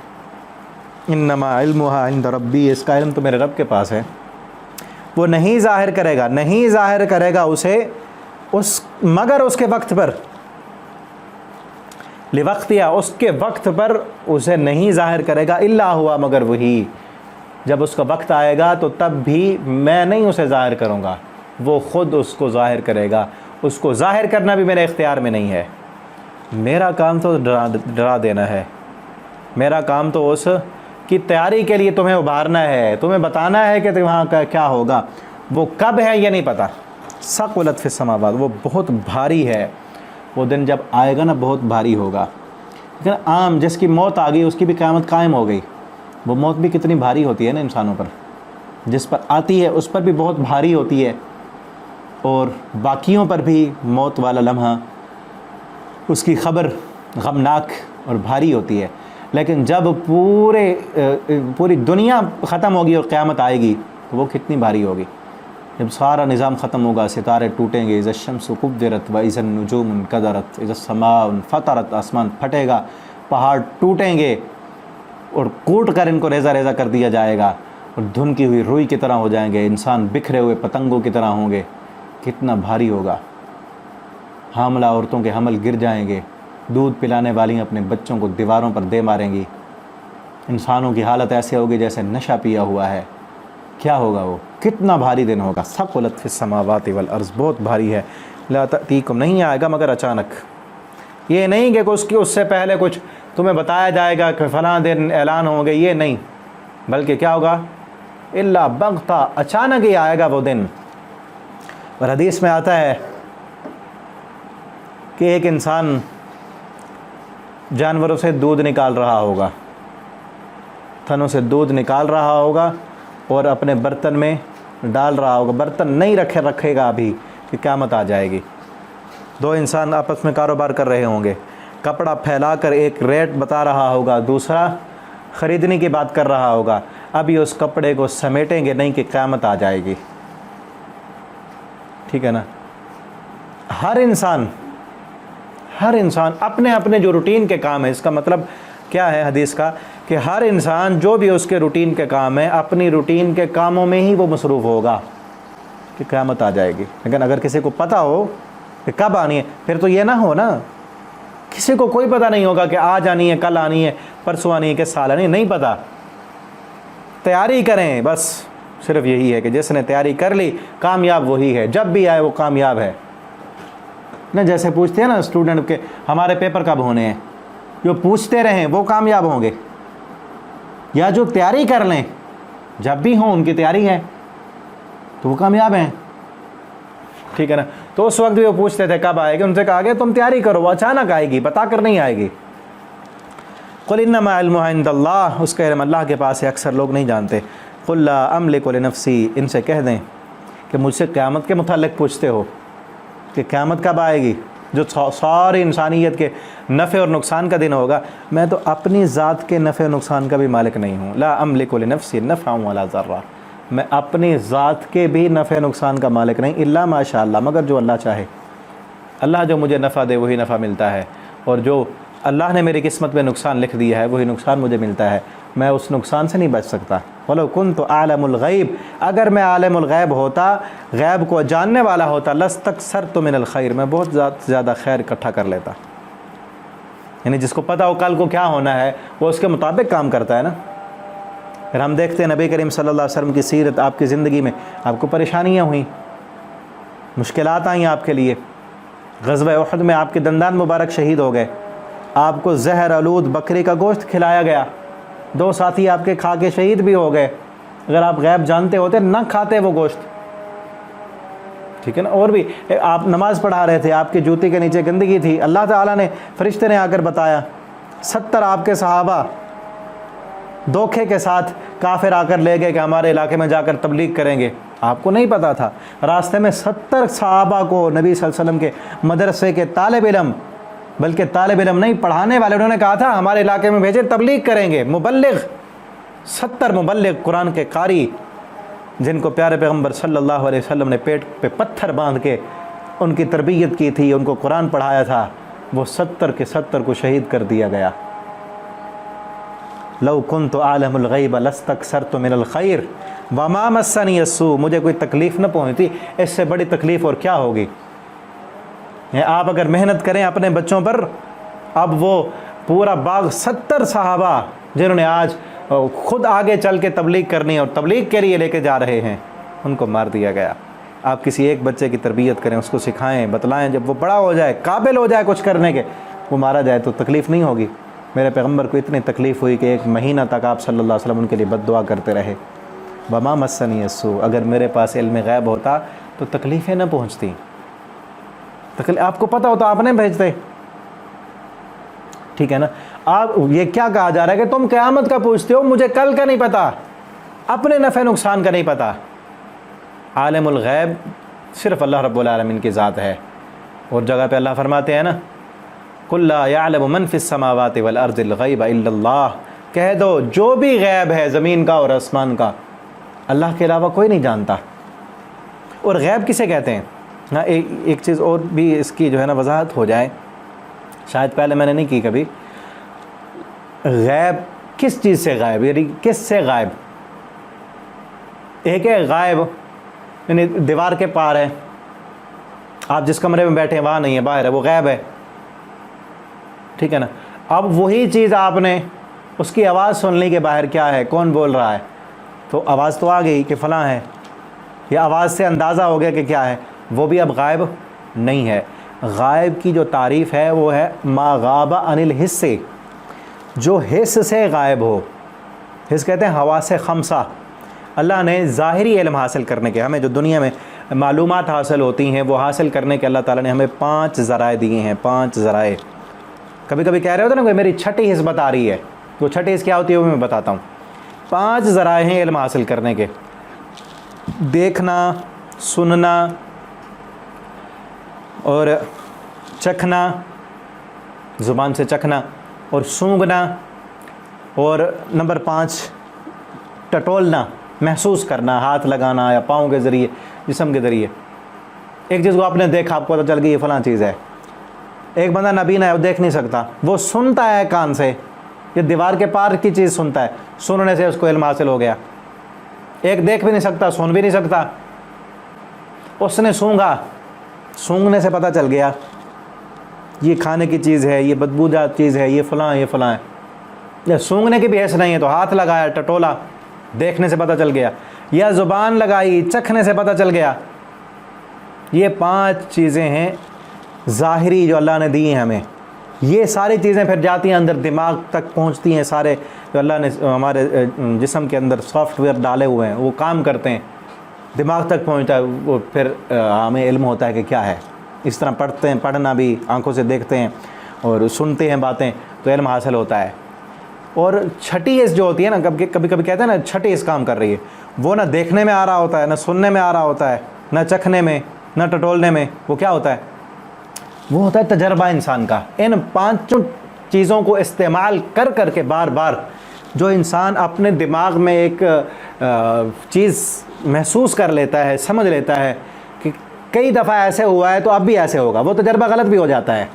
انما علمها عند ربی، اس کا علم تو میرے رب کے پاس ہے، وہ نہیں ظاہر کرے گا، نہیں ظاہر کرے گا اسے مگر اس کے وقت پر، لوقت، یا اس کے وقت پر اسے نہیں ظاہر کرے گا، الا ہوا، مگر وہی، جب اس کا وقت آئے گا تو تب بھی میں نہیں اسے ظاہر کروں گا، وہ خود اس کو ظاہر کرے گا، اس کو ظاہر کرنا بھی میرے اختیار میں نہیں ہے۔ میرا کام تو ڈرا دینا ہے، میرا کام تو اس کی تیاری کے لیے تمہیں ابھارنا ہے، تمہیں بتانا ہے کہ وہاں کا کیا ہوگا، وہ کب ہے یہ نہیں پتہ. ثقلت فی السماوات، وہ بہت بھاری ہے. وہ دن جب آئے گا نا بہت بھاری ہوگا. لیکن عام جس کی موت آ گئی اس کی بھی قیامت قائم ہو گئی. وہ موت بھی کتنی بھاری ہوتی ہے نا انسانوں پر، جس پر آتی ہے اس پر بھی بہت بھاری ہوتی ہے، اور باقیوں پر بھی موت والا لمحہ اس کی خبر غمناک اور بھاری ہوتی ہے. لیکن جب پوری دنیا ختم ہوگی اور قیامت آئے گی تو وہ کتنی بھاری ہوگی. جب سارا نظام ختم ہوگا، ستارے ٹوٹیں گے، اذا الشمس کبرت واذا النجوم انکدرت اذا السماء انفطرت، آسمان پھٹے گا، پہاڑ ٹوٹیں گے اور کوٹ کر ان کو ریزہ ریزہ کر دیا جائے گا، اور دھن کی ہوئی روئی کی طرح ہو جائیں گے، انسان بکھرے ہوئے پتنگوں کی طرح ہوں گے. کتنا بھاری ہوگا. حاملہ عورتوں کے حمل گر جائیں گے، دودھ پلانے والی اپنے بچوں کو دیواروں پر دے ماریں گی. انسانوں کی حالت ایسے ہوگی جیسے نشہ پیا ہوا ہے. کیا ہوگا وہ؟ کتنا بھاری دن ہوگا. ثقلت فی السماوات والارض، بہت بھاری ہے. لا تأتیکم، نہیں آئے گا مگر اچانک. یہ نہیں کہ اس سے پہلے کچھ تمہیں بتایا جائے گا کہ فلاں دن اعلان ہوں گے، یہ نہیں، بلکہ کیا ہوگا؟ الا بغتہ، اچانک ہی آئے گا وہ دن. اور حدیث میں آتا ہے کہ ایک انسان جانوروں سے دودھ نکال رہا ہوگا، تھنوں سے دودھ نکال رہا ہوگا اور اپنے برتن میں ڈال رہا ہوگا. برتن نہیں رکھے گا ابھی کہ قیامت آ جائے گی. دو انسان آپس میں کاروبار کر رہے ہوں گے، کپڑا پھیلا کر ایک ریٹ بتا رہا ہوگا، دوسرا خریدنے کی بات کر رہا ہوگا. ابھی اس کپڑے کو سمیٹیں گے نہیں کہ قیامت آ جائے گی. ٹھیک ہے نا. ہر انسان اپنے اپنے جو روٹین کے کام ہے، اس کا مطلب کیا ہے حدیث کا کہ ہر انسان جو بھی اس کے روٹین کے کام ہے، اپنی روٹین کے کاموں میں ہی وہ مصروف ہوگا کہ قیامت آ جائے گی. لیکن اگر کسی کو پتہ ہو کہ کب آنی ہے، پھر تو یہ نہ ہو نا، کسی کو کوئی پتہ نہیں ہوگا کہ آج آنی ہے، کل آنی ہے، پرسوں آنی ہے، کہ سال آنی ہے، نہیں پتہ. تیاری کریں بس. صرف یہی ہے کہ جس نے تیاری کر لی کامیاب وہی ہے، جب بھی آئے وہ کامیاب ہے نا. جیسے پوچھتے ہیں نا اسٹوڈنٹ کے ہمارے پیپر کب ہونے ہیں، جو پوچھتے رہیں وہ کامیاب ہوں گے، یا جو تیاری کر لیں جب بھی ہوں ان کی تیاری ہے تو وہ کامیاب ہیں. ٹھیک ہے نا. تو اس وقت بھی وہ پوچھتے تھے کب آئے گی، ان سے کہا گیا تم تیاری کرو، وہ اچانک آئے گی، بتا کر نہیں آئے گی. قل انما علمها عند اللہ، اس کا علم اللہ کے پاس ہے، اکثر لوگ نہیں جانتے. قل لا املک لنفسی، ان سے کہہ دیں کہ مجھ سے قیامت کے متعلق پوچھتے ہو کہ قیامت کب آئے گی، جو ساری انسانیت کے نفع اور نقصان کا دن ہوگا. میں تو اپنی ذات کے نفع و نقصان کا بھی مالک نہیں ہوں. لا املک لنفسی نفعا ولا ضرا، میں اپنی ذات کے بھی نفع نقصان کا مالک نہیں، الا ما شاء اللہ، مگر جو اللہ چاہے. اللہ جو مجھے نفع دے وہی نفع ملتا ہے، اور جو اللہ نے میری قسمت میں نقصان لکھ دیا ہے وہی نقصان مجھے ملتا ہے. میں اس نقصان سے نہیں بچ سکتا. وَلَوْ كُنْتُ عَالَمُ الْغَيْبِ، اگر میں عالم الغیب ہوتا، غیب کو جاننے والا ہوتا، لَاسْتَكْثَرْتُ مِنَ الْخَيْرِ، میں بہت زیادہ خیر اکٹھا کر لیتا. یعنی جس کو پتہ ہو کل کو کیا ہونا ہے وہ اس کے مطابق کام کرتا ہے نا. پھر ہم دیکھتے ہیں نبی کریم صلی اللہ علیہ وسلم کی سیرت، آپ کی زندگی میں آپ کو پریشانیاں ہوئیں، مشکلات آئیں آپ کے لیے. غزوہ احد میں آپ کے دندان مبارک شہید ہو گئے، آپ کو زہر آلود بکری کا گوشت کھلایا گیا، 2 ساتھی آپ کے کھا کے شہید بھی ہو گئے. اگر آپ غیب جانتے ہوتے نہ کھاتے وہ گوشت. ٹھیک ہے نا. اور بھی آپ نماز پڑھا رہے تھے، آپ کی جوتی کے نیچے گندگی تھی، اللہ تعالیٰ نے فرشتے نے آ کر بتایا. 70 آپ کے صحابہ دھوکے کے ساتھ کافر آ کر لے گئے کہ ہمارے علاقے میں جا کر تبلیغ کریں گے. آپ کو نہیں پتا تھا. راستے میں 70 صحابہ کو نبی صلی اللہ علیہ وسلم کے مدرسے کے طالب علم، بلکہ طالب علم نہیں پڑھانے والے، انہوں نے کہا تھا ہمارے علاقے میں بھیجے تبلیغ کریں گے. مبلغ 70 مبلغ قرآن کے قاری، جن کو پیارے پیغمبر صلی اللہ علیہ وسلم نے پیٹ پہ پتھر باندھ کے ان کی تربیت کی تھی، ان کو قرآن پڑھایا تھا، وہ 70 کے 70 کو شہید کر دیا گیا. لو کنت عالم الغیب لاستکثرت من الخیر وما مسنی السوء، مجھے کوئی تکلیف نہ پہنچتی، اس سے بڑی تکلیف اور کیا ہوگی. آپ اگر محنت کریں اپنے بچوں پر، اب وہ پورا باغ 70 صحابہ جنہوں نے آج خود آگے چل کے تبلیغ کرنی اور تبلیغ کے لیے لے کے جا رہے ہیں، ان کو مار دیا گیا. آپ کسی ایک بچے کی تربیت کریں، اس کو سکھائیں، بتلائیں، جب وہ بڑا ہو جائے، قابل ہو جائے کچھ کرنے کے، وہ مارا جائے تو تکلیف نہیں ہوگی. میرے پیغمبر کو اتنی تکلیف ہوئی کہ 1 مہینہ تک آپ صلی اللہ علیہ وسلم ان کے لیے بد دعا کرتے رہے. وما مسنی السوء، اگر میرے پاس علم غیب ہوتا تو تکلیفیں نہ پہنچتی، آپ کو پتہ ہوتا آپ نہیں بھیجتے، ٹھیک ہے نا۔ آپ یہ کیا کہا جا رہا ہے کہ تم قیامت کا پوچھتے ہو، مجھے کل کا نہیں پتہ، اپنے نفع نقصان کا نہیں پتہ۔ عالم الغیب صرف اللہ رب العالمین کی ذات ہے، اور جگہ پہ اللہ فرماتے ہیں نا قُلْ لَا يَعْلَمُ مَنْ فِي السَّمَاوَاتِ وَالْأَرْضِ الْغَيْبَ إِلَّا اللَّهُ، کہہ دو جو بھی غیب ہے زمین کا اور آسمان کا، اللہ کے علاوہ کوئی نہیں جانتا۔ اور غیب کسے کہتے ہیں؟ ہاں ایک چیز اور بھی اس کی جو ہے نا وضاحت ہو جائے، شاید پہلے میں نے نہیں کی کبھی۔ غیب کس چیز سے غائب، یعنی کس سے غائب؟ ایک ہے غائب یعنی دیوار کے پار ہے، آپ جس کمرے میں بیٹھے ہیں وہاں نہیں ہے، باہر ہے، وہ غیب ہے، ٹھیک ہے نا۔ اب وہی چیز آپ نے اس کی آواز سن لی کہ باہر کیا ہے، کون بول رہا ہے، تو آواز تو آ گئی کہ فلاں ہے، یا آواز سے اندازہ ہو گیا کہ کیا ہے، وہ بھی اب غائب نہیں ہے۔ غائب کی جو تعریف ہے وہ ہے ما غاب عن الحس، جو حس سے غائب ہو۔ حس کہتے ہیں حواس خمسہ۔ اللہ نے ظاہری علم حاصل کرنے کے، ہمیں جو دنیا میں معلومات حاصل ہوتی ہیں وہ حاصل کرنے کے اللہ تعالیٰ نے ہمیں 5 ذرائع دیے ہیں، 5 ذرائع۔ کبھی کبھی کہہ رہے ہوتے نا کہ میری چھٹی حس بتا رہی ہے، وہ چھٹی حس کیا ہوتی ہے وہ میں بتاتا ہوں۔ 5 ذرائع ہیں علم حاصل کرنے کے، دیکھنا، سننا اور چکھنا، زبان سے چکھنا اور سونگھنا، اور نمبر 5 ٹٹولنا، محسوس کرنا، ہاتھ لگانا یا پاؤں کے ذریعے، جسم کے ذریعے۔ ایک چیز کو آپ نے دیکھا، آپ کو پتہ چل گئی یہ فلاں چیز ہے۔ ایک بندہ نبینا ہے، وہ دیکھ نہیں سکتا، وہ سنتا ہے کان سے، یہ دیوار کے پار کی چیز سنتا ہے، سننے سے اس کو علم حاصل ہو گیا۔ ایک دیکھ بھی نہیں سکتا، سن بھی نہیں سکتا، اس نے سونگھا، سونگھنے سے پتہ چل گیا یہ کھانے کی چیز ہے، یہ بدبودار چیز ہے، یہ فلاں ہے۔ یا سونگھنے کی بھی حیث نہیں ہے تو ہاتھ لگایا، ٹٹولا، دیکھنے سے پتہ چل گیا، یا زبان لگائی، چکھنے سے پتہ چل گیا۔ یہ 5 چیزیں ہیں ظاہری جو اللہ نے دی ہیں ہمیں۔ یہ ساری چیزیں پھر جاتی ہیں اندر، دماغ تک پہنچتی ہیں، سارے جو اللہ نے ہمارے جسم کے اندر سافٹ ویئر ڈالے ہوئے ہیں وہ کام کرتے ہیں، دماغ تک پہنچتا ہے، وہ پھر ہمیں علم ہوتا ہے کہ کیا ہے۔ اس طرح پڑھتے ہیں، پڑھنا بھی آنکھوں سے دیکھتے ہیں اور سنتے ہیں باتیں تو علم حاصل ہوتا ہے۔ اور چھٹی حس جو ہوتی ہے نا، کبھی کبھی کہتے ہیں نا چھٹی حس کام کر رہی ہے، وہ نہ دیکھنے میں آ رہا ہوتا ہے، نہ سننے میں آ رہا ہوتا ہے، نہ چکھنے میں، نہ ٹٹولنے میں، وہ کیا ہوتا ہے؟ وہ ہوتا ہے تجربہ انسان کا۔ ان 5 چیزوں کو استعمال کر کر کے بار بار جو انسان اپنے دماغ میں ایک چیز محسوس کر لیتا ہے، سمجھ لیتا ہے کہ کئی دفعہ ایسے ہوا ہے تو اب بھی ایسے ہوگا، وہ تجربہ غلط بھی ہو جاتا ہے،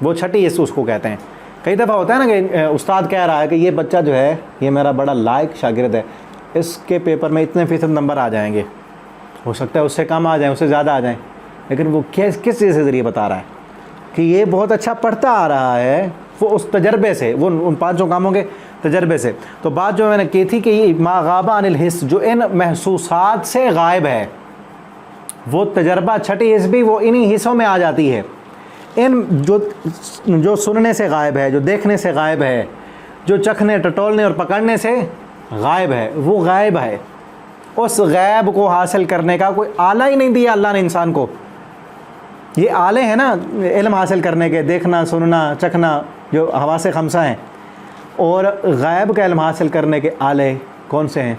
وہ چھٹی حس اس کو کہتے ہیں۔ کئی دفعہ ہوتا ہے نا کہ استاد کہہ رہا ہے کہ یہ بچہ جو ہے یہ میرا بڑا لائق شاگرد ہے، اس کے پیپر میں اتنے فیصد نمبر آ جائیں گے، ہو سکتا ہے اس سے کم آ جائیں، اس سے زیادہ آ جائیں، لیکن وہ کس چیز کے ذریعے بتا رہا ہے کہ یہ بہت اچھا پڑھتا آ رہا ہے، وہ اس تجربے سے، وہ ان 5 کاموں کے تجربے سے۔ تو بات جو میں نے کی تھی کہ یہ ما غاب عن الحس، جو ان محسوسات سے غائب ہے، وہ تجربہ چھٹی حس بھی وہ انہی حصوں میں آ جاتی ہے۔ ان جو سننے سے غائب ہے، جو دیکھنے سے غائب ہے، جو چکھنے، ٹٹولنے اور پکڑنے سے غائب ہے، وہ غائب ہے۔ اس غیب کو حاصل کرنے کا کوئی آلہ ہی نہیں دیا اللہ نے انسان کو۔ یہ آلے ہیں نا علم حاصل کرنے کے، دیکھنا، سننا، چکھنا، جو حواس خمسہ ہیں، اور غیب کا علم حاصل کرنے کے آلے کون سے ہیں؟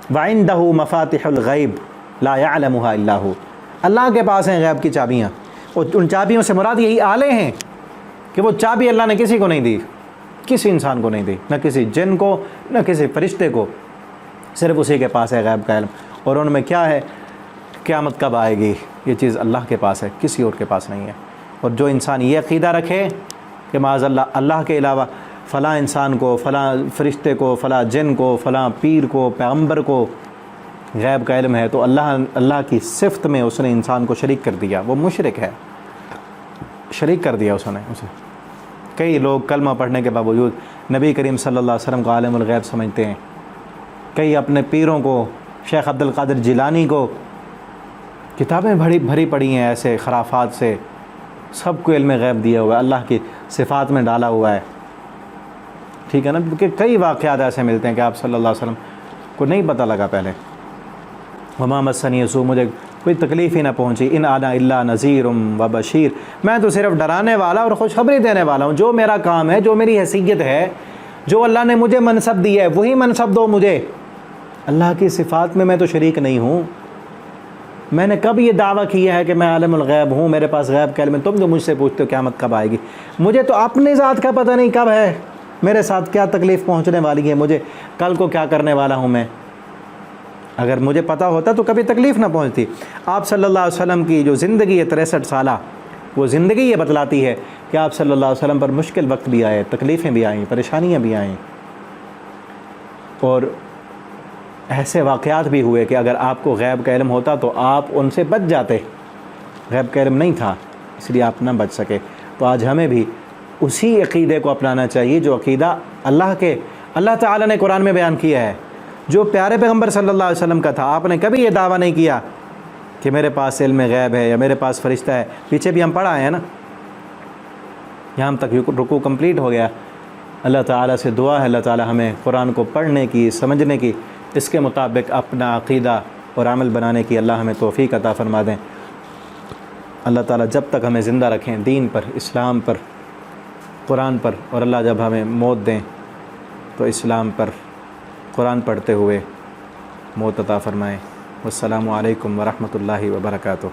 وَعِندَهُ مَفَاتِحُ الْغَيْبِ لَا يَعْلَمُهَا إِلَّا هُوَ، اللہ کے پاس ہیں غیب کی چابیاں، اور ان چابیوں سے مراد یہی آلے ہیں کہ وہ چابی اللہ نے کسی کو نہیں دی، کسی انسان کو نہیں دی، نہ کسی جن کو، نہ کسی فرشتے کو، صرف اسی کے پاس ہے غیب کا علم۔ اور ان میں کیا ہے؟ قیامت کب آئے گی، یہ چیز اللہ کے پاس ہے، کسی اور کے پاس نہیں ہے۔ اور جو انسان یہ عقیدہ رکھے کہ معاذ اللہ کے علاوہ فلاں انسان کو، فلاں فرشتے کو، فلاں جن کو، فلاں پیر کو، پیغمبر کو غیب کا علم ہے، تو اللہ کی صفت میں اس نے انسان کو شریک کر دیا، وہ مشرک ہے، شریک کر دیا اسے۔ کئی لوگ کلمہ پڑھنے کے باوجود نبی کریم صلی اللہ علیہ وسلم کو عالم الغیب سمجھتے ہیں، کئی اپنے پیروں کو، شیخ عبد القادر جیلانی کو، کتابیں بھری پڑھی ہیں ایسے خرافات سے، سب کو علم غیب دیا ہوا ہے، اللہ کی صفات میں ڈالا ہوا ہے۔ ٹھیک ہے نا، کیونکہ کئی واقعات ایسے ملتے ہیں کہ آپ صلی اللہ علیہ وسلم کو نہیں پتہ لگا پہلے، وما مسنی سوء، مجھے کوئی تکلیف ہی نہ پہنچی، ان انا الا نذیر و بشیر، میں تو صرف ڈرانے والا اور خوشخبری دینے والا ہوں۔ جو میرا کام ہے، جو میری حیثیت ہے، جو اللہ نے مجھے منصب دی ہے، وہی منصب دو مجھے۔ اللہ کی صفات میں تو شریک نہیں ہوں۔ میں نے کب یہ دعویٰ کیا ہے کہ میں عالم الغیب ہوں، میرے پاس غیب کا علم ہے؟ تم جو مجھ سے پوچھتے ہو قیامت کب آئے گی، مجھے تو اپنی ذات کا پتہ نہیں کب ہے، میرے ساتھ کیا تکلیف پہنچنے والی ہے، مجھے کل کو کیا کرنے والا ہوں میں۔ اگر مجھے پتہ ہوتا تو کبھی تکلیف نہ پہنچتی۔ آپ صلی اللہ علیہ وسلم کی جو زندگی ہے 63 سالہ، وہ زندگی یہ بتلاتی ہے کہ آپ صلی اللہ علیہ وسلم پر مشکل وقت بھی آئے، تکلیفیں بھی آئیں، پریشانیاں بھی آئیں، اور ایسے واقعات بھی ہوئے کہ اگر آپ کو غیب کا علم ہوتا تو آپ ان سے بچ جاتے۔ غیب کا علم نہیں تھا، اس لیے آپ نہ بچ سکے۔ تو آج ہمیں بھی اسی عقیدے کو اپنانا چاہیے جو عقیدہ اللہ تعالیٰ نے قرآن میں بیان کیا ہے، جو پیارے پیغمبر صلی اللہ علیہ وسلم کا تھا۔ آپ نے کبھی یہ دعویٰ نہیں کیا کہ میرے پاس علم غیب ہے یا میرے پاس فرشتہ ہے۔ پیچھے بھی ہم پڑھا ہے نا، یہاں تک رکوع کمپلیٹ ہو گیا۔ اللہ تعالیٰ سے دعا ہے اللہ تعالیٰ ہمیں قرآن کو پڑھنے کی، سمجھنے کی، اس کے مطابق اپنا عقیدہ اور عمل بنانے کی اللہ ہمیں توفیق عطا فرما دیں۔ اللہ تعالیٰ جب تک ہمیں زندہ رکھیں دین پر، اسلام پر، قرآن پر، اور اللہ جب ہمیں موت دیں تو اسلام پر قرآن پڑھتے ہوئے موت عطا فرمائیں۔ والسلام علیکم ورحمۃ اللہ وبرکاتہ۔